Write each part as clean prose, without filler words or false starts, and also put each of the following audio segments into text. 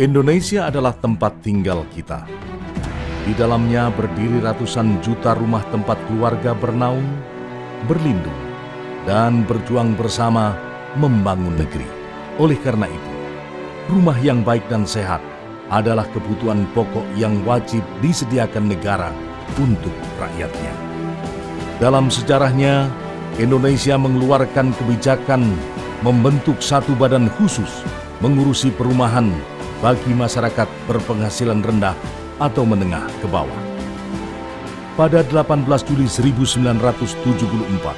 Indonesia adalah tempat tinggal kita. Di dalamnya berdiri ratusan juta rumah tempat keluarga bernaung, berlindung, dan berjuang bersama membangun negeri. Oleh karena itu, rumah yang baik dan sehat adalah kebutuhan pokok yang wajib disediakan negara untuk rakyatnya. Dalam sejarahnya, Indonesia mengeluarkan kebijakan membentuk satu badan khusus mengurusi perumahan bagi masyarakat berpenghasilan rendah atau menengah ke bawah. Pada 18 Juli 1974,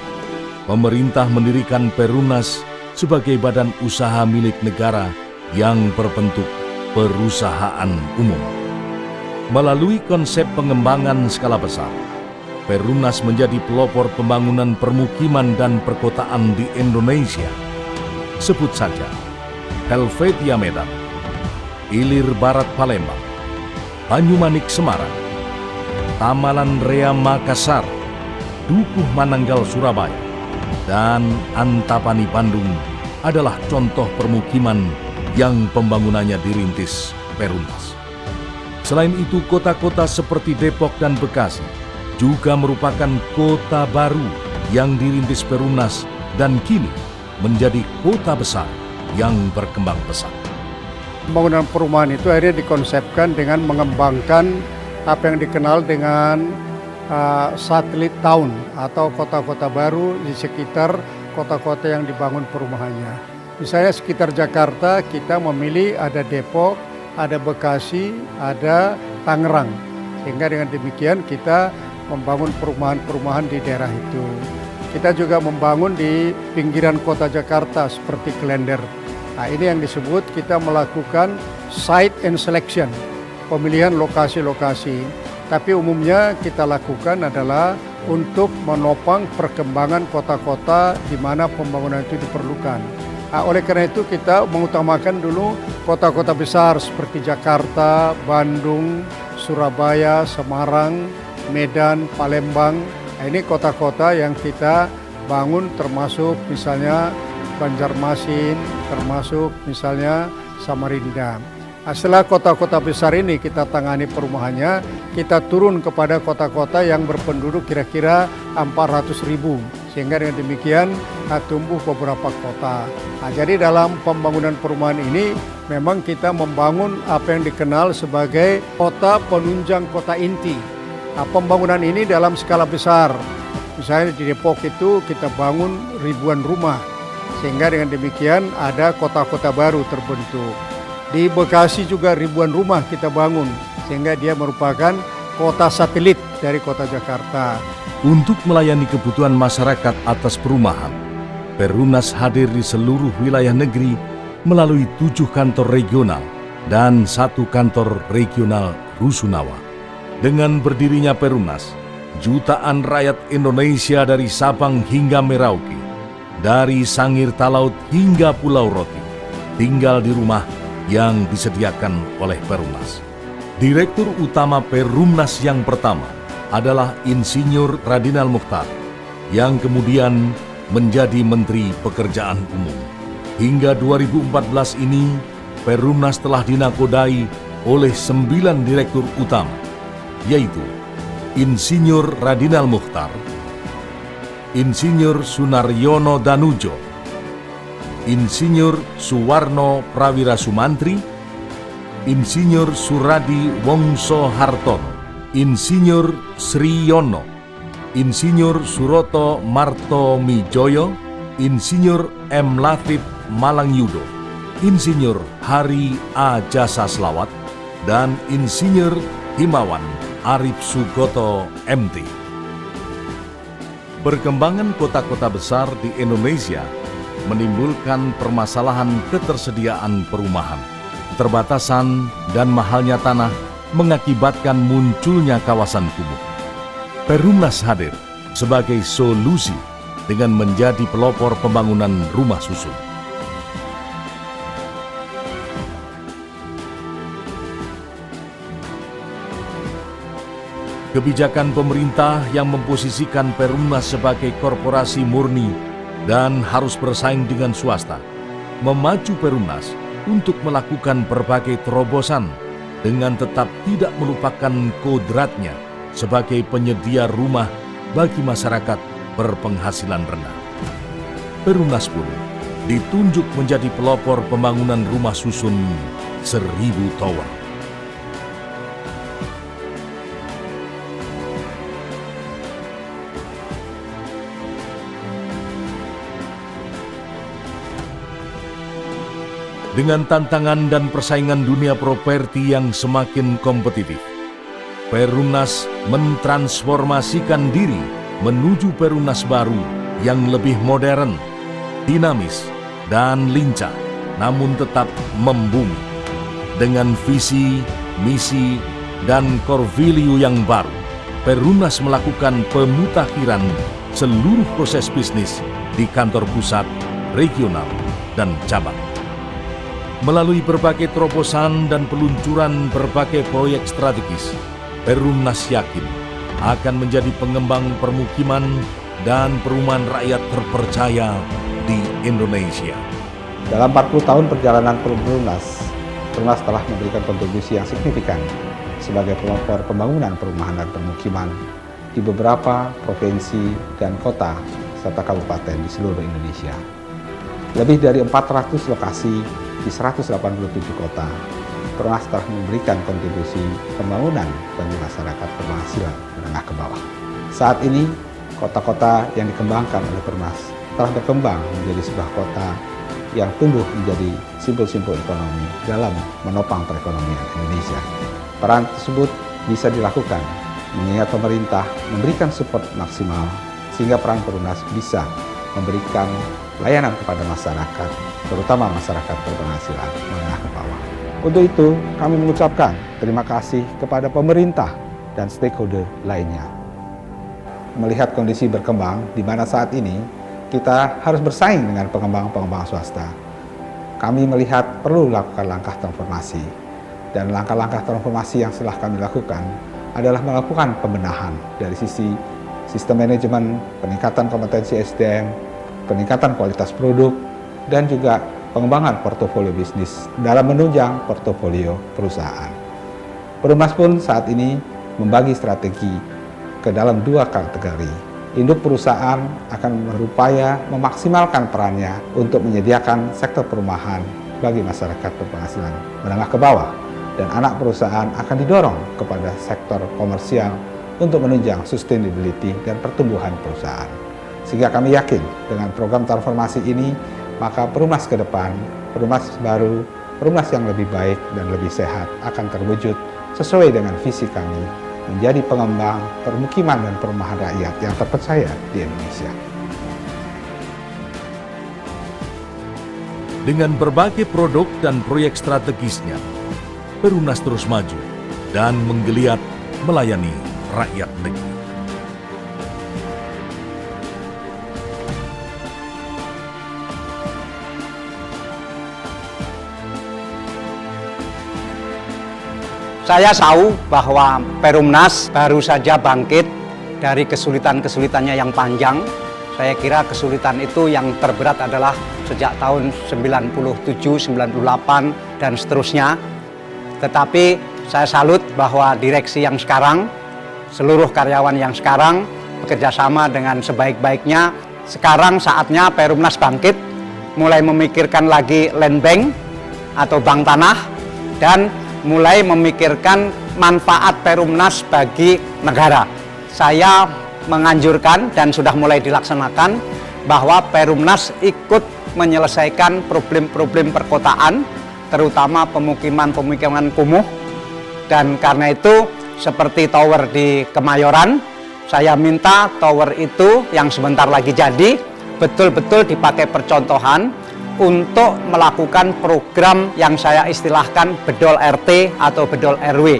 pemerintah mendirikan Perumnas sebagai badan usaha milik negara yang berbentuk perusahaan umum. Melalui konsep pengembangan skala besar, Perumnas menjadi pelopor pembangunan permukiman dan perkotaan di Indonesia. Sebut saja Helvetia Medan, Ilir Barat Palembang, Banyumanik Semarang, Tamalan Rea Makassar, Dukuh Mananggal Surabaya, dan Antapani Bandung adalah contoh permukiman yang pembangunannya dirintis Perumnas. Selain itu, kota-kota seperti Depok dan Bekasi juga merupakan kota baru yang dirintis Perumnas dan kini menjadi kota besar yang berkembang pesat. Pembangunan perumahan itu akhirnya dikonsepkan dengan mengembangkan apa yang dikenal dengan satelit town atau kota-kota baru di sekitar kota-kota yang dibangun perumahannya. Misalnya sekitar Jakarta kita memilih ada Depok, ada Bekasi, ada Tangerang. Sehingga dengan demikian kita membangun perumahan-perumahan di daerah itu. Kita juga membangun di pinggiran kota Jakarta seperti Klender. Nah, ini yang disebut kita melakukan site and selection, pemilihan lokasi-lokasi. Tapi umumnya kita lakukan adalah untuk menopang perkembangan kota-kota di mana pembangunan itu diperlukan. Nah, oleh karena itu kita mengutamakan dulu kota-kota besar seperti Jakarta, Bandung, Surabaya, Semarang, Medan, Palembang. Nah, ini kota-kota yang kita bangun termasuk misalnya Banjarmasin, termasuk misalnya Samarinda. Nah, setelah kota-kota besar ini kita tangani perumahannya, kita turun kepada kota-kota yang berpenduduk kira-kira 400.000. Sehingga dengan demikian tumbuh beberapa kota. Nah, jadi dalam pembangunan perumahan ini memang kita membangun apa yang dikenal sebagai kota penunjang kota inti. Nah, pembangunan ini dalam skala besar. Misalnya di Depok itu kita bangun ribuan rumah. Sehingga dengan demikian ada kota-kota baru terbentuk. Di Bekasi juga ribuan rumah kita bangun. Sehingga dia merupakan kota satelit dari kota Jakarta. Untuk melayani kebutuhan masyarakat atas perumahan, Perumnas hadir di seluruh wilayah negeri melalui 7 kantor regional dan 1 kantor regional Rusunawa. Dengan berdirinya Perumnas, jutaan rakyat Indonesia dari Sabang hingga Merauke, dari Sangir Talaut hingga Pulau Roti, tinggal di rumah yang disediakan oleh Perumnas. Direktur utama Perumnas yang pertama adalah Insinyur Radinal Mochtar, yang kemudian menjadi Menteri Pekerjaan Umum. Hingga 2014 ini, Perumnas telah dinakodai oleh 9 direktur utama, yaitu Insinyur Radinal Mochtar, Insinyur Sunaryono Danujo, Insinyur Suwarno Prawira Sumantri, Insinyur Suradi Wongso Hartono, Insinyur Sri Yono, Insinyur Suroto Marto Mijoyo, Insinyur M. Latif Malangyudo, Insinyur Hari A. Jasa Selawat, dan Insinyur Himawan Arif Sugoto MT. Perkembangan kota-kota besar di Indonesia menimbulkan permasalahan ketersediaan perumahan. Keterbatasan dan mahalnya tanah mengakibatkan munculnya kawasan kumuh. Perumnas hadir sebagai solusi dengan menjadi pelopor pembangunan rumah susun. Kebijakan pemerintah yang memposisikan Perumnas sebagai korporasi murni dan harus bersaing dengan swasta, memacu Perumnas untuk melakukan berbagai terobosan dengan tetap tidak melupakan kodratnya sebagai penyedia rumah bagi masyarakat berpenghasilan rendah. Perumnas pun ditunjuk menjadi pelopor pembangunan rumah susun 1000 tower. Dengan tantangan dan persaingan dunia properti yang semakin kompetitif, Perumnas mentransformasikan diri menuju Perumnas baru yang lebih modern, dinamis, dan lincah, namun tetap membumi. Dengan visi, misi, dan core value yang baru, Perumnas melakukan pemutakhiran seluruh proses bisnis di kantor pusat, regional, dan cabang. Melalui berbagai terobosan dan peluncuran berbagai proyek strategis, Perumnas yakin akan menjadi pengembang permukiman dan perumahan rakyat terpercaya di Indonesia. Dalam 40 tahun perjalanan Perumnas telah memberikan kontribusi yang signifikan sebagai pelopor pembangunan perumahan dan permukiman di beberapa provinsi dan kota serta kabupaten di seluruh Indonesia. Lebih dari 400 lokasi di 187 kota, Perumnas telah memberikan kontribusi pembangunan bagi masyarakat berpenghasilan menengah ke bawah. Saat ini, kota-kota yang dikembangkan oleh Perumnas telah berkembang menjadi sebuah kota yang tumbuh menjadi simpul-simpul ekonomi dalam menopang perekonomian Indonesia. Peran tersebut bisa dilakukan mengingat pemerintah memberikan support maksimal sehingga peran Perumnas bisa memberikan layanan kepada masyarakat, terutama masyarakat berpenghasilan menengah ke bawah. Untuk itu, kami mengucapkan terima kasih kepada pemerintah dan stakeholder lainnya. Melihat kondisi berkembang di mana saat ini kita harus bersaing dengan pengembang-pengembang swasta, kami melihat perlu lakukan langkah transformasi. Dan langkah-langkah transformasi yang telah kami lakukan adalah melakukan pembenahan dari sisi sistem manajemen, peningkatan kompetensi SDM, peningkatan kualitas produk, dan juga pengembangan portofolio bisnis dalam menunjang portofolio perusahaan. Perumnas pun saat ini membagi strategi ke dalam 2 kategori. Induk perusahaan akan berupaya memaksimalkan perannya untuk menyediakan sektor perumahan bagi masyarakat berpenghasilan menengah ke bawah, dan anak perusahaan akan didorong kepada sektor komersial untuk menunjang sustainability dan pertumbuhan perusahaan. Sehingga kami yakin dengan program transformasi ini, maka Perumnas ke depan, Perumnas baru, Perumnas yang lebih baik dan lebih sehat akan terwujud sesuai dengan visi kami menjadi pengembang permukiman dan perumahan rakyat yang terpercaya di Indonesia. Dengan berbagai produk dan proyek strategisnya, Perumnas terus maju dan menggeliat melayani rakyat negeri. Saya tahu bahwa Perumnas baru saja bangkit dari kesulitan-kesulitannya yang panjang. Saya kira kesulitan itu yang terberat adalah sejak tahun 97, 98, dan seterusnya. Tetapi saya salut bahwa direksi yang sekarang, seluruh karyawan yang sekarang bekerja sama dengan sebaik-baiknya. Sekarang saatnya Perumnas bangkit, mulai memikirkan lagi land bank atau bank tanah, dan mulai memikirkan manfaat Perumnas bagi negara. Saya menganjurkan dan sudah mulai dilaksanakan bahwa Perumnas ikut menyelesaikan problem-problem perkotaan, terutama pemukiman-pemukiman kumuh. Dan karena itu, seperti tower di Kemayoran, saya minta tower itu yang sebentar lagi jadi, betul-betul dipakai percontohan untuk melakukan program yang saya istilahkan bedol RT atau bedol RW.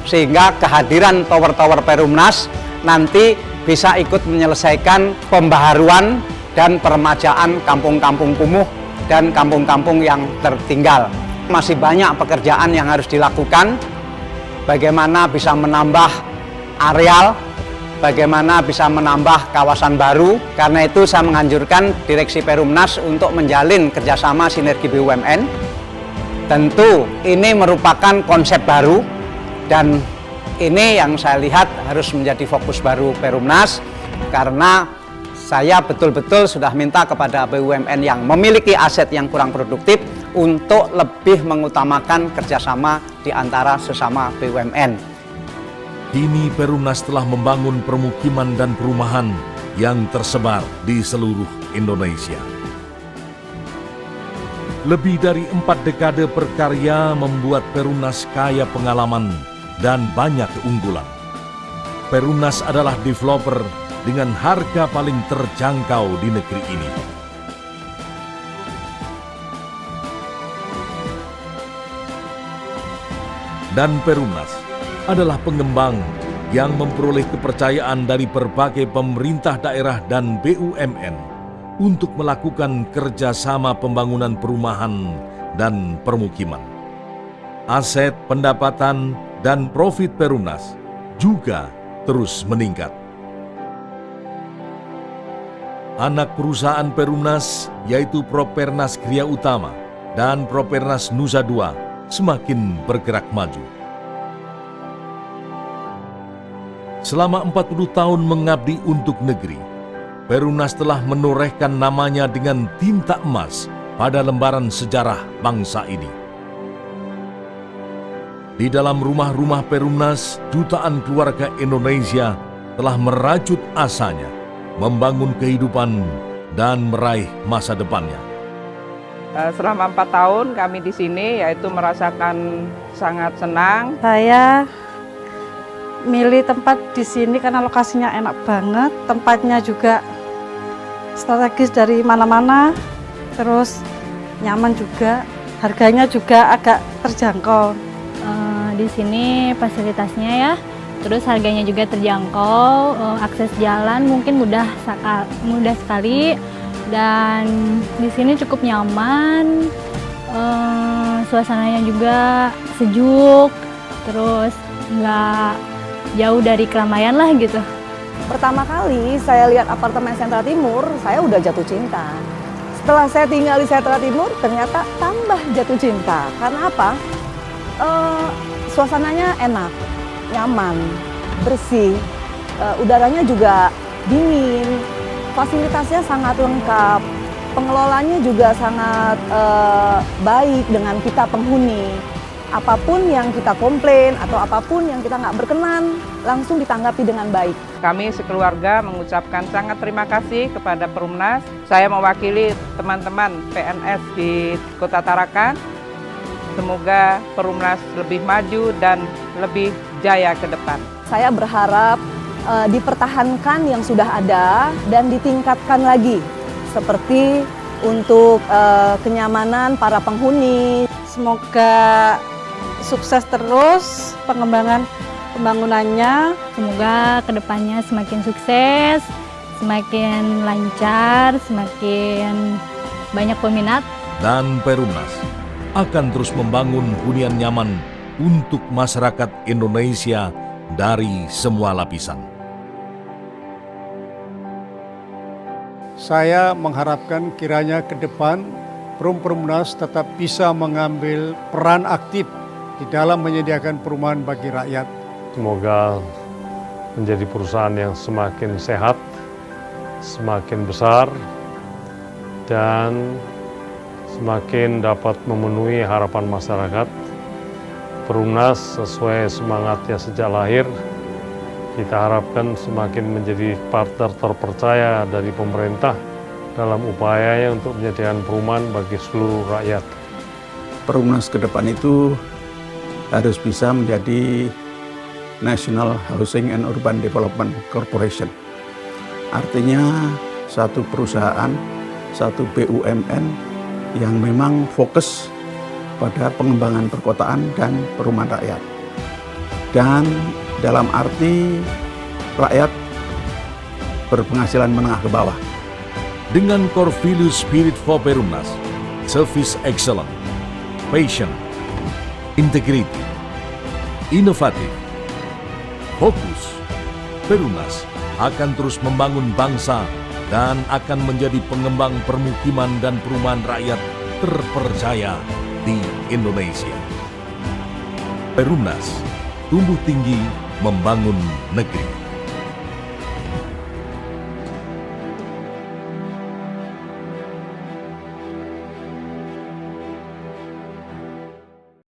Sehingga kehadiran tower-tower Perumnas nanti bisa ikut menyelesaikan pembaharuan dan peremajaan kampung-kampung kumuh dan kampung-kampung yang tertinggal. Masih banyak pekerjaan yang harus dilakukan, bagaimana bisa menambah areal, bagaimana bisa menambah kawasan baru. Karena itu saya menganjurkan Direksi Perumnas untuk menjalin kerjasama sinergi BUMN. Tentu ini merupakan konsep baru dan ini yang saya lihat harus menjadi fokus baru Perumnas, karena saya betul-betul sudah minta kepada BUMN yang memiliki aset yang kurang produktif untuk lebih mengutamakan kerjasama di antara sesama BUMN. Kini Perumnas telah membangun permukiman dan perumahan yang tersebar di seluruh Indonesia. Lebih dari 4 dekade berkarya membuat Perumnas kaya pengalaman dan banyak keunggulan. Perumnas adalah developer dengan harga paling terjangkau di negeri ini. Dan Perumnas adalah pengembang yang memperoleh kepercayaan dari berbagai pemerintah daerah dan BUMN untuk melakukan kerjasama pembangunan perumahan dan permukiman. Aset, pendapatan, dan profit Perumnas juga terus meningkat. Anak perusahaan Perumnas yaitu Propernas Gria Utama dan Propernas Nusa Dua semakin bergerak maju. Selama 40 tahun mengabdi untuk negeri, Perumnas telah menorehkan namanya dengan tinta emas pada lembaran sejarah bangsa ini. Di dalam rumah-rumah Perumnas, jutaan keluarga Indonesia telah merajut asanya, membangun kehidupan dan meraih masa depannya. Selama 4 tahun kami di sini yaitu merasakan sangat senang. Saya milih tempat di sini karena lokasinya enak banget, tempatnya juga strategis dari mana-mana, terus nyaman juga, harganya juga agak terjangkau. Di sini fasilitasnya ya, terus harganya juga terjangkau, akses jalan mungkin mudah sekali, dan di sini cukup nyaman, suasananya juga sejuk, terus nggak jauh dari keramaian lah gitu. Pertama kali saya lihat apartemen Sentra Timur, saya udah jatuh cinta. Setelah saya tinggal di Sentra Timur, ternyata tambah jatuh cinta. Karena apa? Suasananya enak, nyaman, bersih, udaranya juga dingin, fasilitasnya sangat lengkap, pengelolanya juga sangat baik dengan kita penghuni. Apapun yang kita komplain atau apapun yang kita nggak berkenan, langsung ditanggapi dengan baik. Kami sekeluarga mengucapkan sangat terima kasih kepada Perumnas. Saya mewakili teman-teman PNS di Kota Tarakan. Semoga Perumnas lebih maju dan lebih jaya ke depan. Saya berharap dipertahankan yang sudah ada dan ditingkatkan lagi. Seperti untuk kenyamanan para penghuni. Semoga sukses terus pembangunannya. Semoga kedepannya semakin sukses, semakin lancar, semakin banyak peminat. Dan Perumnas akan terus membangun hunian nyaman untuk masyarakat Indonesia dari semua lapisan. Saya mengharapkan kiranya ke depan Perumnas tetap bisa mengambil peran aktif di dalam menyediakan perumahan bagi rakyat. Semoga menjadi perusahaan yang semakin sehat, semakin besar, dan semakin dapat memenuhi harapan masyarakat. Perumnas sesuai semangatnya sejak lahir, kita harapkan semakin menjadi partner terpercaya dari pemerintah dalam upayanya untuk menyediakan perumahan bagi seluruh rakyat. Perumnas ke depan itu harus bisa menjadi National Housing and Urban Development Corporation. Artinya satu perusahaan, satu BUMN yang memang fokus pada pengembangan perkotaan dan perumahan rakyat. Dan dalam arti rakyat berpenghasilan menengah ke bawah. Dengan core value spirit for Perumnas, service excellent, passion, integrity, inovatif, fokus, Perumnas akan terus membangun bangsa dan akan menjadi pengembang permukiman dan perumahan rakyat terpercaya di Indonesia. Perumnas, tumbuh tinggi membangun negeri.